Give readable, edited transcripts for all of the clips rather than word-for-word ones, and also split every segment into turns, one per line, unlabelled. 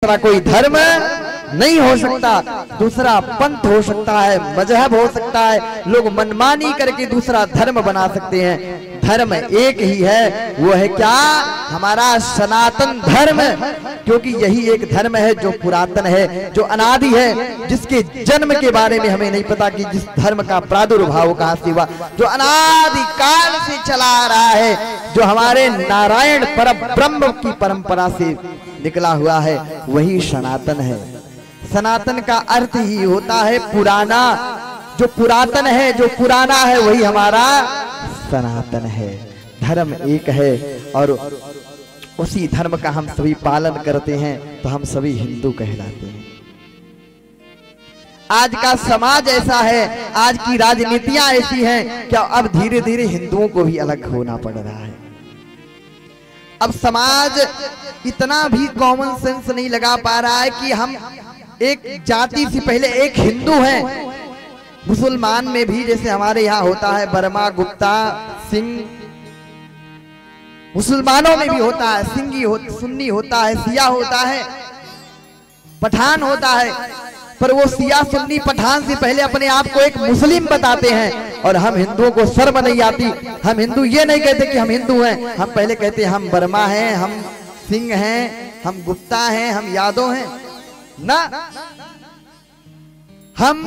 दूसरा कोई धर्म नहीं हो सकता, दूसरा पंथ हो सकता है, मजहब हो सकता है, लोग मनमानी करके दूसरा धर्म बना सकते हैं। धर्म एक ही है, वो है क्या? हमारा सनातन धर्म, क्योंकि यही एक धर्म है जो पुरातन है, जो अनादि है, जिसके जन्म के बारे में हमें नहीं पता कि जिस धर्म का प्रादुर्भाव कहां से हुआ, जो अनादि काल से चला आ रहा है, जो हमारे नारायण परब्रह्म की परंपरा से निकला हुआ है, वही सनातन है। सनातन का अर्थ ही होता है पुराना, जो पुरातन है, जो पुराना है, वही हमारा सनातन है। धर्म एक है और उसी धर्म का हम सभी पालन करते हैं, तो हम सभी हिंदू कहलाते हैं। आज का समाज ऐसा है, आज की राजनीतियां ऐसी हैं कि अब धीरे धीरे हिंदुओं को भी अलग होना पड़ रहा है। अब समाज इतना भी कॉमन सेंस नहीं लगा पा रहा है कि हम एक जाति से पहले एक हिंदू हैं। मुसलमान में भी जैसे हमारे यहाँ होता है वर्मा, गुप्ता, सिंह, मुसलमानों में भी होता है सिंगी सुन्नी होता है, सिया होता है, पठान होता है, पर वो सिया सुन्नी पठान से पहले अपने आप को एक मुस्लिम बताते हैं। और हम हिंदुओं को शर्म नहीं आती, हम हिंदू ये नहीं कहते कि हम हिंदू हैं, हम पहले कहते हैं हम वर्मा हैं, हम सिंह हैं, हम गुप्ता हैं, हम यादव हैं ना। हम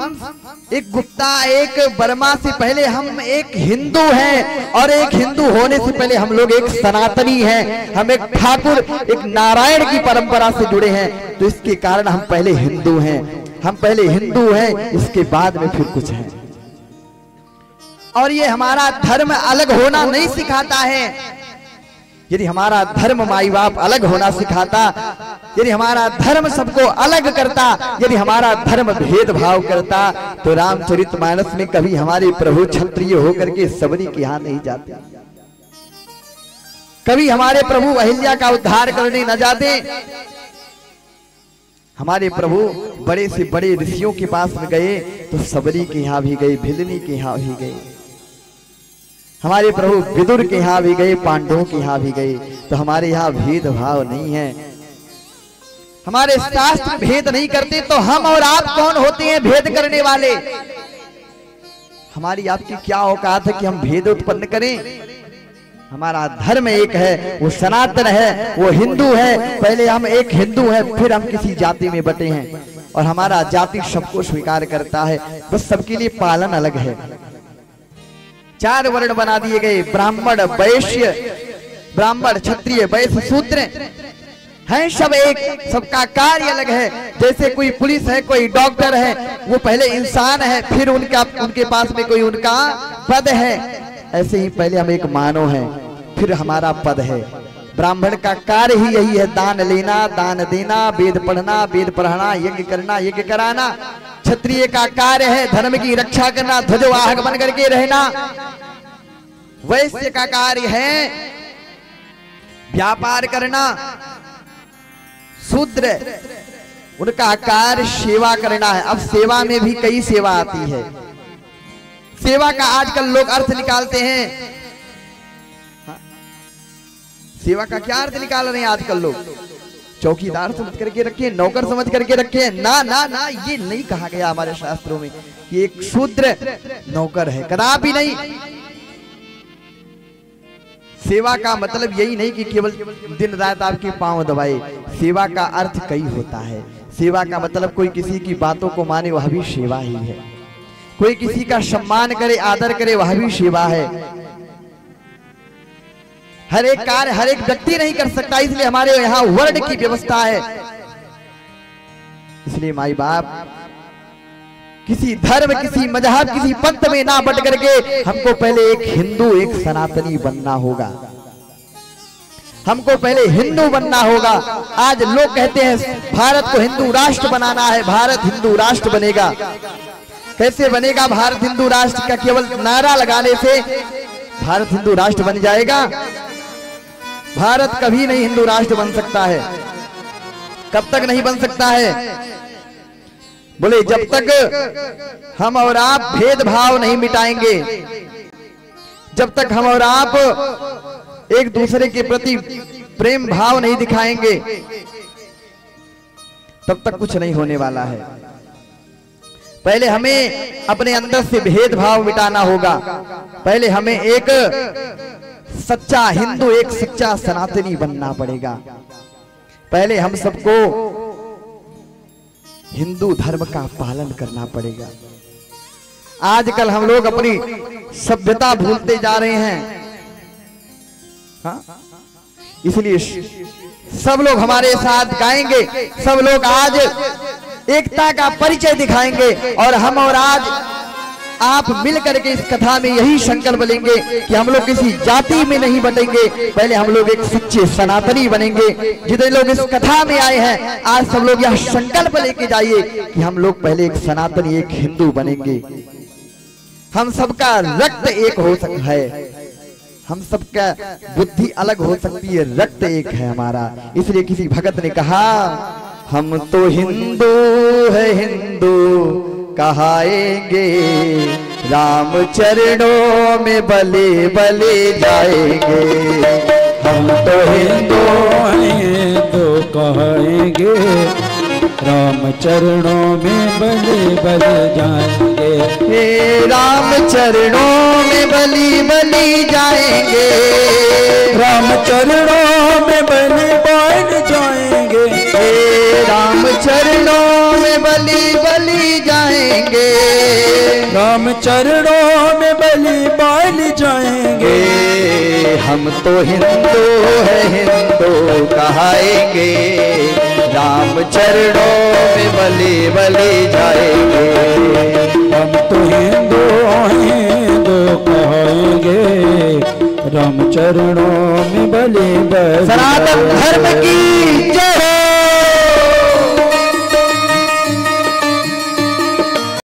एक गुप्ता, एक वर्मा से पहले हम एक हिंदू हैं, और एक हिंदू होने से पहले हम लोग एक सनातनी हैं, हम एक ठाकुर, एक नारायण की परंपरा से जुड़े हैं। तो इसके कारण हम पहले हिंदू हैं, हम पहले हिंदू हैं, इसके बाद में फिर कुछ है। और ये हमारा धर्म अलग होना नहीं सिखाता है। यदि हमारा धर्म माई बाप अलग होना सिखाता, यदि हमारा धर्म सबको अलग करता, यदि हमारा धर्म भेदभाव करता, तो रामचरितमानस में कभी हमारे प्रभु क्षत्रिय होकर के सबरी के यहाँ नहीं जाते, कभी हमारे प्रभु अहिल्या का उद्धार करने न जाते। हमारे प्रभु बड़े से बड़े ऋषियों के पास में गए तो सबरी के यहाँ भी गए, भिलनी के यहाँ भी गए, हमारे प्रभु विदुर के यहाँ भी गए, पांडवों के यहाँ भी गए। तो हमारे यहाँ भेदभाव नहीं है, हमारे शास्त्र भेद नहीं करते। तो हम और आप कौन होते हैं भेद करने वाले? हमारी आपकी क्या औकात है कि हम भेद उत्पन्न करें? हमारा धर्म एक है, वो सनातन है, वो हिंदू है। पहले हम एक हिंदू हैं, फिर हम किसी जाति में बटे हैं, और हमारा जाति सबको स्वीकार करता है, बस सबके लिए पालन अलग है। 4 वर्ण बना दिए गए, ब्राह्मण, वैश्य, ब्राह्मण, क्षत्रिय, वैश्य, शूद्र हैं, सब एक, सबका कार्य अलग है। जैसे कोई पुलिस है, कोई डॉक्टर है, वो पहले इंसान है, फिर उनके पास में कोई उनका पद है। ऐसे ही पहले हम एक मानव हैं, फिर हमारा पद है। ब्राह्मण का कार्य ही यही है, दान लेना, दान देना, वेद पढ़ना, वेद पढ़ाना, यज्ञ करना, यज्ञ कराना। क्षत्रिय का कार्य है धर्म की रक्षा करना, ध्वजवाहक बन करके रहना। वैश्य का कार्य है व्यापार करना। शूद्र, उनका कार्य सेवा करना है। अब सेवा में भी कई सेवा आती है। सेवा का आजकल लोग अर्थ निकालते हैं, सेवा का क्या अर्थ निकाल रहे हैं आजकल लोग? चौकीदार समझ करके रखे, नौकर समझ करके रखे। ना ना ना, ये नहीं कहा गया हमारे शास्त्रों में कि एक शूद्र नौकर है, कदापि नहीं। सेवा का मतलब यही नहीं कि केवल दिन रात आपके पांव दबाए। सेवा का अर्थ कई होता है। सेवा का मतलब कोई किसी की बातों को माने, वह भी सेवा ही है। कोई किसी का सम्मान करे, आदर करे, वह भी सेवा है। हर एक कार्य हर एक व्यक्ति नहीं कर सकता, इसलिए हमारे यहाँ वर्ण की व्यवस्था है। इसलिए माई बाप किसी धर्म, किसी मजहब, किसी पंथ में ना बट करके हमको पहले एक हिंदू, एक सनातनी बनना होगा। हमको पहले हिंदू बनना होगा। आज लोग कहते हैं भारत को हिंदू राष्ट्र बनाना है, भारत हिंदू राष्ट्र बनेगा। कैसे बनेगा भारत हिंदू राष्ट्र? का केवल नारा लगाने से भारत हिंदू राष्ट्र बन जाएगा? भारत कभी नहीं हिंदू राष्ट्र बन सकता है। कब तक नहीं बन सकता है? बोले जब तक हम और आप भेदभाव नहीं मिटाएंगे, जब तक हम और आप एक दूसरे के प्रति प्रेम भाव नहीं दिखाएंगे, तब तक कुछ नहीं होने वाला है। पहले हमें अपने अंदर से भेदभाव मिटाना होगा। पहले हमें एक सच्चा हिंदू, एक सच्चा सनातनी बनना पड़ेगा। पहले हम सबको हिंदू धर्म का पालन करना पड़ेगा। आजकल हम लोग अपनी सभ्यता भूलते जा रहे हैं। हाँ? इसलिए सब लोग हमारे साथ गाएंगे, सब लोग आज एकता का परिचय दिखाएंगे और हम और आज आप मिल करके इस कथा में यही संकल्प लेंगे कि हम लोग किसी जाति में नहीं बटेंगे, पहले हम लोग एक सच्चे सनातनी बनेंगे। जितने लोग इस कथा में आए हैं आज सब लोग यह संकल्प लेके जाइए कि हम लोग पहले एक सनातनी, एक हिंदू बनेंगे। हम सबका रक्त एक हो सकता है, हम सबका बुद्धि अलग हो सकती है, रक्त एक है हमारा। इसलिए किसी भगत ने कहा, हम तो हिंदू है हिंदू कहाएंगे, राम चरणों में बले बले जाएंगे।
हम तो हिंदू हिंदू कहाएंगे, राम चरणों में बले बले जाएंगे।
हे राम चरणों में बली बली जाएंगे,
राम चरणों में बले बल जाएंगे।
हे राम चरणों में बली बली जाएंगे,
राम चरणों में बलि बल जाएंगे।
हम तो हिंदू है हिंदू कहाएंगे, राम चरणों में बली बली जाएंगे।
हम तो हिंदू हिंदू कहाएंगे, राम चरणों में बलि बल।
सनातन धर्म की जय।